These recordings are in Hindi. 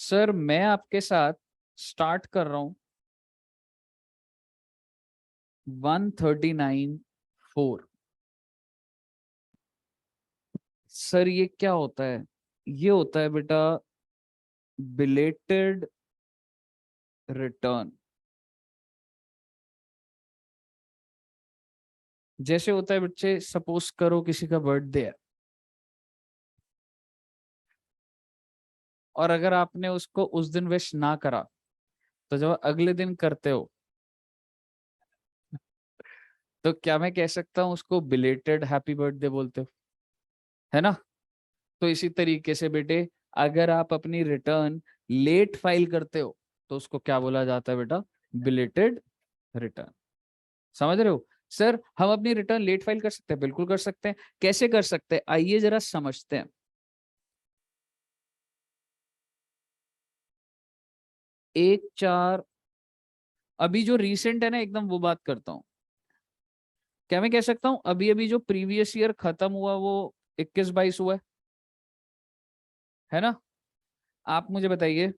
सर मैं आपके साथ स्टार्ट कर रहा हूं 139.4। सर ये क्या होता है? ये होता है बेटा बिलेटेड रिटर्न। जैसे होता है बच्चे, सपोज करो किसी का बर्थडे है और अगर आपने उसको उस दिन विश ना करा तो जब अगले दिन करते हो तो क्या मैं कह सकता हूँ उसको बिलेटेड हैप्पी बर्थडे बोलते हो, है ना? तो इसी तरीके से बेटे, अगर आप अपनी रिटर्न लेट फाइल करते हो तो उसको क्या बोला जाता है बेटा? Belated return. समझ रहे हो? सर हम अपनी रिटर्न लेट फाइल कर सकते हैं, बिल्कुल कर सकते हैं। कैसे कर सकते हैं आइए जरा समझते हैं। 1/4 अभी जो रीसेंट है ना, एकदम वो बात करता हूँ। क्या मैं कह सकता हूँ अभी अभी जो प्रीवियस ईयर खत्म हुआ वो 21-22 हुआ है ना? आप मुझे बताइए।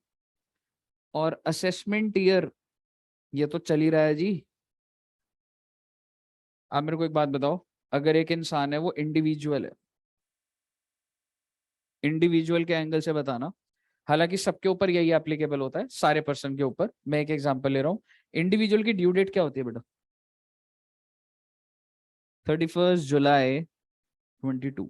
और असेसमेंट ईयर ये तो चल ही रहा है जी। आप मेरे को एक बात बताओ, अगर एक इंसान है वो इंडिविजुअल है, इंडिविजुअल के एंगल से बताना। हालांकि सबके ऊपर यही एप्लीकेबल होता है, सारे पर्सन के ऊपर। मैं एक एग्जांपल ले रहा हूँ। इंडिविजुअल की ड्यू डेट क्या होती है बेटा? 31 जुलाई 2022।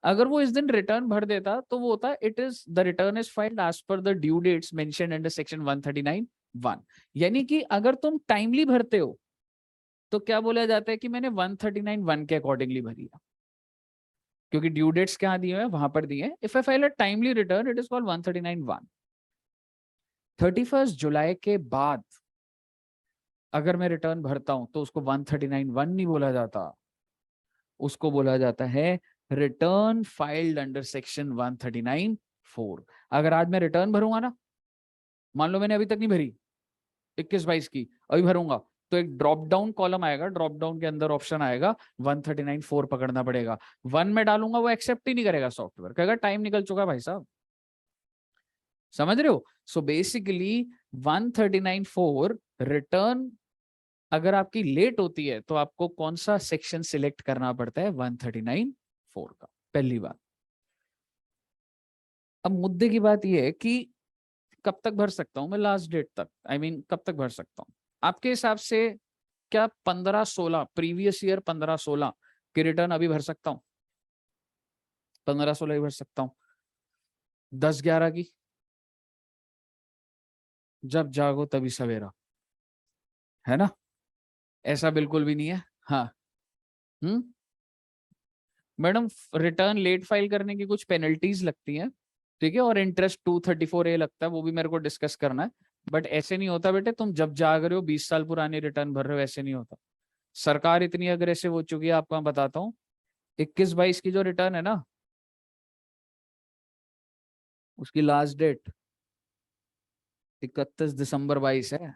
अगर वो इस दिन रिटर्न भर देता तो वो होता है it is the return is filed as per the due dates mentioned under section 139(1). यानी कि अगर तुम टाइमली भरते हो तो क्या बोला जाता है कि मैंने 139(1) के अकॉर्डिंगली भरी है, क्योंकि ड्यू डेट्स कहाँ दिए हुए हैं, वहां पर दिए हैं। If I file a timely return it is called 139(1). 31 जुलाई के बाद अगर मैं रिटर्न भरता हूं तो उसको 139(1) नहीं बोला जाता, उसको बोला जाता है रिटर्न फाइल्ड अंडर सेक्शन 139(4). अगर आज मैं रिटर्न भरूंगा ना, मान लो मैंने अभी तक नहीं भरी 21-22 की, अभी भरूंगा, तो एक ड्रॉप डाउन कॉलम आएगा, ड्रॉप डाउन के अंदर ऑप्शन आएगा 139(4 पकड़ना पड़ेगा। 1 में डालूंगा वो एक्सेप्ट ही नहीं करेगा, सॉफ्टवेयर कहेगा टाइम निकल चुका भाई साहब। समझ रहे हो? सो बेसिकली 139(4 रिटर्न अगर आपकी लेट होती है तो आपको कौन सा सेक्शन सिलेक्ट करना पड़ता है? 139(4 का। पहली बात। अब मुद्दे की बात यह है कि कब तक भर सकता हूं मैं लास्ट डेट तक, आई मीन कब तक भर सकता हूं आपके हिसाब से? क्या 15-16 प्रीवियस ईयर 15-16 की रिटर्न अभी भर सकता हूं? 15-16 ही भर सकता हूं। 10-11 की? जब जागो तभी सवेरा, है ना? ऐसा बिल्कुल भी नहीं है। हाँ। हम्म। मैडम, रिटर्न लेट फाइल करने की कुछ पेनल्टीज लगती हैं, ठीक है, और इंटरेस्ट 234A लगता है, वो भी मेरे को डिस्कस करना है। बट ऐसे नहीं होता बेटे तुम जब जाग रहे हो 20 साल पुरानी रिटर्न भर रहे हो, ऐसे नहीं होता। सरकार इतनी अग्रेसिव हो चुकी है, आपको मैं बताता हूँ। 21-22 की जो रिटर्न है ना, उसकी लास्ट डेट 31 दिसंबर 22 है।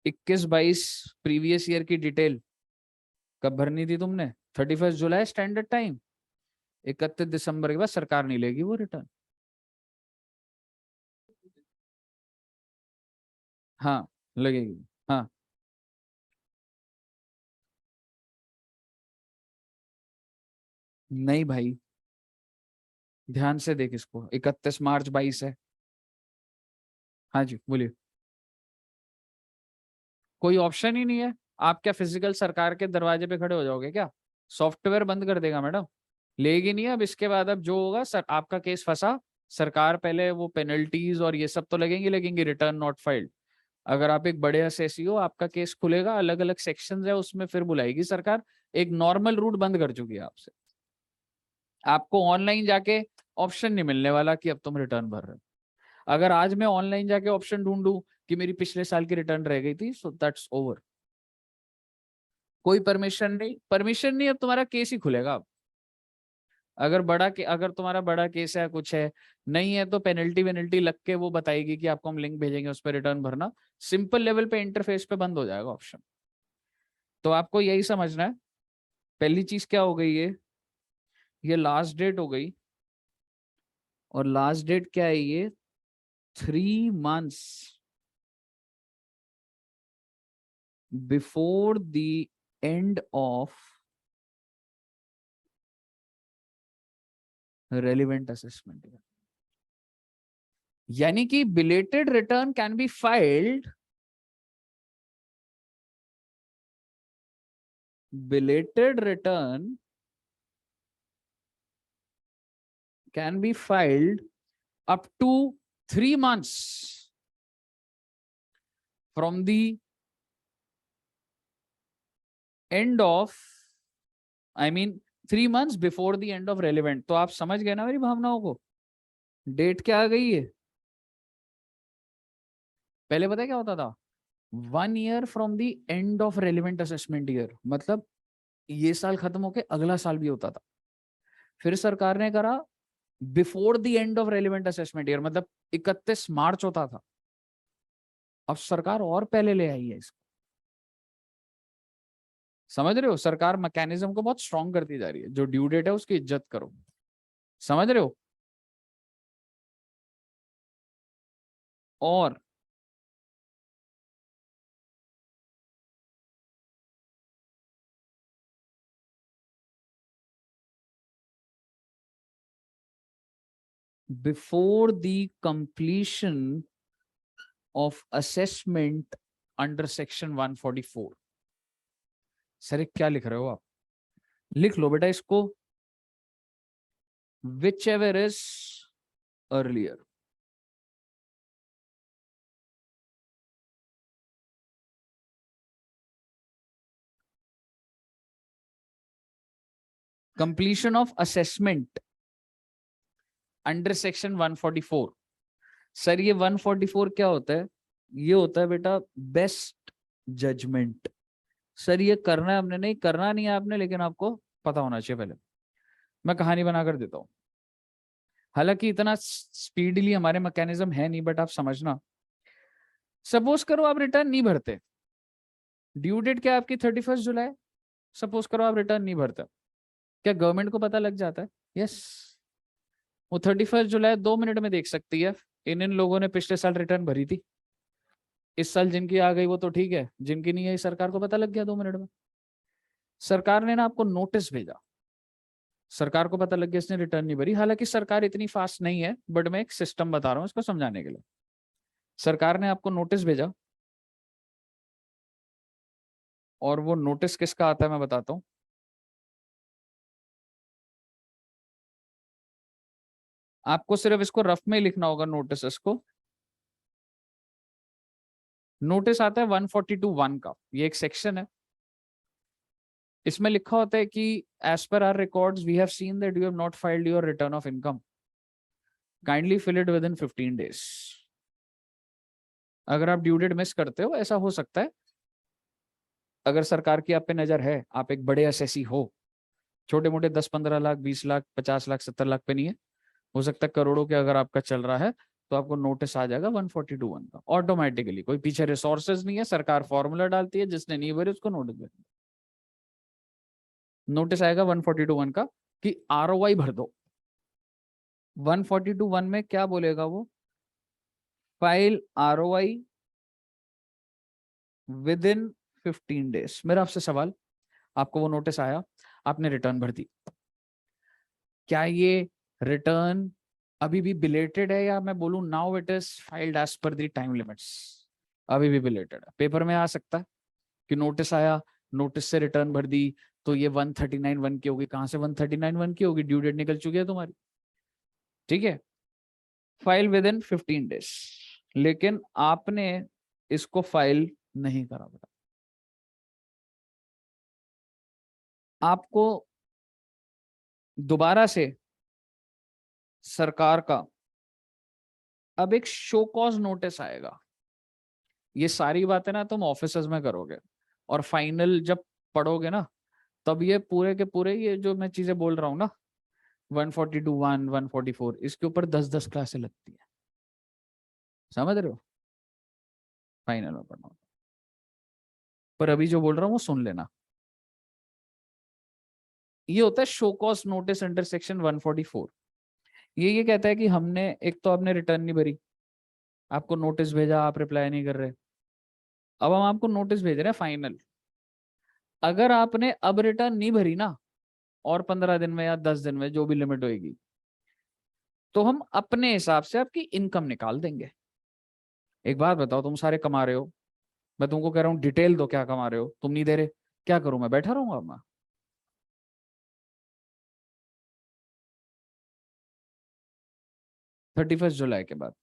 21-22 प्रीवियस ईयर की डिटेल कब भरनी थी तुमने? 31 जुलाई स्टैंडर्ड टाइम। 31 दिसंबर के बाद सरकार नहीं लेगी वो रिटर्न। हाँ, लगेगी। हाँ। नहीं भाई, ध्यान से देख इसको, 31 मार्च 22 है। हाँ जी बोलिए। कोई ऑप्शन ही नहीं है। आप क्या फिजिकल सरकार के दरवाजे पे खड़े हो जाओगे क्या? सॉफ्टवेयर बंद कर देगा मैडम, लेगी नहीं। अब इसके बाद अब जो होगा सर, आपका केस फंसा, सरकार पहले वो पेनल्टीज और ये सब तो लगेंगी लगेंगी, रिटर्न नॉट फाइल्ड। अगर आप एक बड़े एसएससी हो, आपका केस खुलेगा, अलग अलग सेक्शंस है उसमें, फिर बुलाएगी सरकार। एक नॉर्मल रूट बंद कर चुकी है आपसे। आपको ऑनलाइन जाके ऑप्शन नहीं मिलने वाला कि अब तुम रिटर्न भर रहे हो। अगर आज मैं ऑनलाइन जाके ऑप्शन ढूंढूं कि मेरी पिछले साल की रिटर्न रह गई थी, सो दैट्स ओवर। कोई परमिशन नहीं, परमिशन नहीं, अब तुम्हारा केस ही खुलेगा अब। अगर तुम्हारा बड़ा केस है, कुछ है, नहीं है, तो पेनल्टी वेनल्टी लग के वो बताएगी कि आपको हम लिंक भेजेंगे, उस पर रिटर्न भरना। सिंपल लेवल पे इंटरफेस पे बंद हो जाएगा ऑप्शन। तो आपको यही समझना है। पहली चीज क्या हो गई, ये लास्ट डेट हो गई और लास्ट डेट क्या है ये 3 months before the end of relevant assessment year. यानी कि belated return can be filed, belated return can be filed up to 3 months from the end of, I mean 3 months before the end of relevant। तो आप समझ गए ना मेरी भावनाओं को, डेट क्या आ गई है। पहले पता है क्या होता था 1 year from the end of relevant assessment year, मतलब ये साल खत्म होके अगला साल भी होता था। फिर सरकार ने करा before the end of relevant assessment year, मतलब 31 मार्च होता था। अब सरकार और पहले ले आई है इसको, समझ रहे हो। सरकार मैकेनिज्म को बहुत स्ट्रॉन्ग करती जा रही है, जो ड्यू डेट है उसकी इज्जत करो, समझ रहे हो। और before the completion of assessment under section 144। Sir क्या लिख रहे हो आप, लिख लो बेटा इसको, which ever is earlier. Completion of assessment under section 144। Sir ये 144 क्या होता है, ये होता है बेटा बेस्ट जजमेंट। सर ये करना है हमने, नहीं करना नहीं है आपने, लेकिन आपको पता होना चाहिए। पहले मैं कहानी बनाकर देता हूं, हालांकि इतना स्पीडली हमारे मैकेनिज्म है नहीं, बट आप समझना। सपोज करो आप रिटर्न नहीं भरते, ड्यू डेट क्या है आपकी 31 जुलाई। सपोज करो आप रिटर्न नहीं भरते, क्या गवर्नमेंट को पता लग जाता है। यस, वो 31 जुलाई 2 मिनट में देख सकती है इन इन लोगों ने पिछले साल रिटर्न भरी थी, इस साल जिनकी आ गई वो तो ठीक है, जिनकी नहीं आई सरकार को पता लग गया 2 मिनट में। सरकार ने ना आपको नोटिस भेजा, सरकार को पता लग गया इसने रिटर्न नहीं भरी। हालांकि सरकार इतनी फास्ट नहीं है, बट मैं एक सिस्टम बता रहा हूं इसको समझाने के लिए। सरकार ने आपको नोटिस भेजा, और वो नोटिस किसका आता है मैं बताता हूं। आपको सिर्फ इसको रफ में लिखना होगा नोटिस। इसको नोटिस आता है 142(1) का, ये एक सेक्शन है। इसमें लिखा होता है कि as per our records we have seen that you have not filed your return of income, kindly fill it with in 15 days। अगर आप ड्यू डेट मिस करते हो, ऐसा हो सकता है अगर सरकार की आप पे नजर है, आप एक बड़े एसएससी हो, छोटे मोटे 10-15 लाख 20 लाख 50 लाख 70 लाख पे नहीं है, हो सकता है करोड़ों के अगर आपका चल रहा है, तो आपको नोटिस आ जाएगा 142(1) का ऑटोमेटिकली। कोई पीछे रिसोर्सेज नहीं है, सरकार फॉर्मूला डालती है, जिसने नहीं भरे उसको नोटिस आएगा 142(1) का कि आरओआई भर दो। 142(1) में क्या बोलेगा वो, file ROI with in 15 days। मेरा आपसे सवाल, आपको वो नोटिस आया, आपने रिटर्न भर दी, क्या ये रिटर्न अभी भी बिलेटेड है, या मैं बोलूं now it is filed as per the time limits. अभी भी बिलेटेड है। पेपर में आ सकता है कि नोटिस आया, नोटिस से रिटर्न भर दी, तो ये 139(1) की होगी। कहां से 139(1) की होगी, ड्यू डेट निकल चुकी है तुम्हारी, ठीक है। फाइल विद इन 15 days, लेकिन आपने इसको फाइल नहीं करा बेटा। आपको दोबारा से सरकार का अब एक शो कॉज नोटिस आएगा। ये सारी बातें ना तुम ऑफिसेज में करोगे, और फाइनल जब पढ़ोगे ना, तब ये पूरे के पूरे ये जो मैं चीजें बोल रहा हूँ ना 142(1) 144, इसके ऊपर 10-10 क्लासें लगती है, समझ रहे हो। फाइनल में पढ़ना, पर अभी जो बोल रहा हूँ वो सुन लेना। ये होता है show cause notice under section 144। ये कहता है कि हमने, एक तो आपने रिटर्न नहीं भरी, आपको नोटिस भेजा, आप रिप्लाई नहीं कर रहे, अब हम आपको नोटिस भेज रहे हैं फाइनल। अगर आपने अब रिटर्न नहीं भरी ना, और 15 दिन में या 10 दिन में जो भी लिमिट होगी, तो हम अपने हिसाब से आपकी इनकम निकाल देंगे। एक बात बताओ, तुम सारे कमा रहे हो, मैं तुमको कह रहा हूँ डिटेल दो क्या कमा रहे हो, तुम नहीं दे रहे, क्या करूं मैं, बैठा रहूंगा मैं? 31 जुलाई के बाद,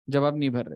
जब आप नहीं भर रहे।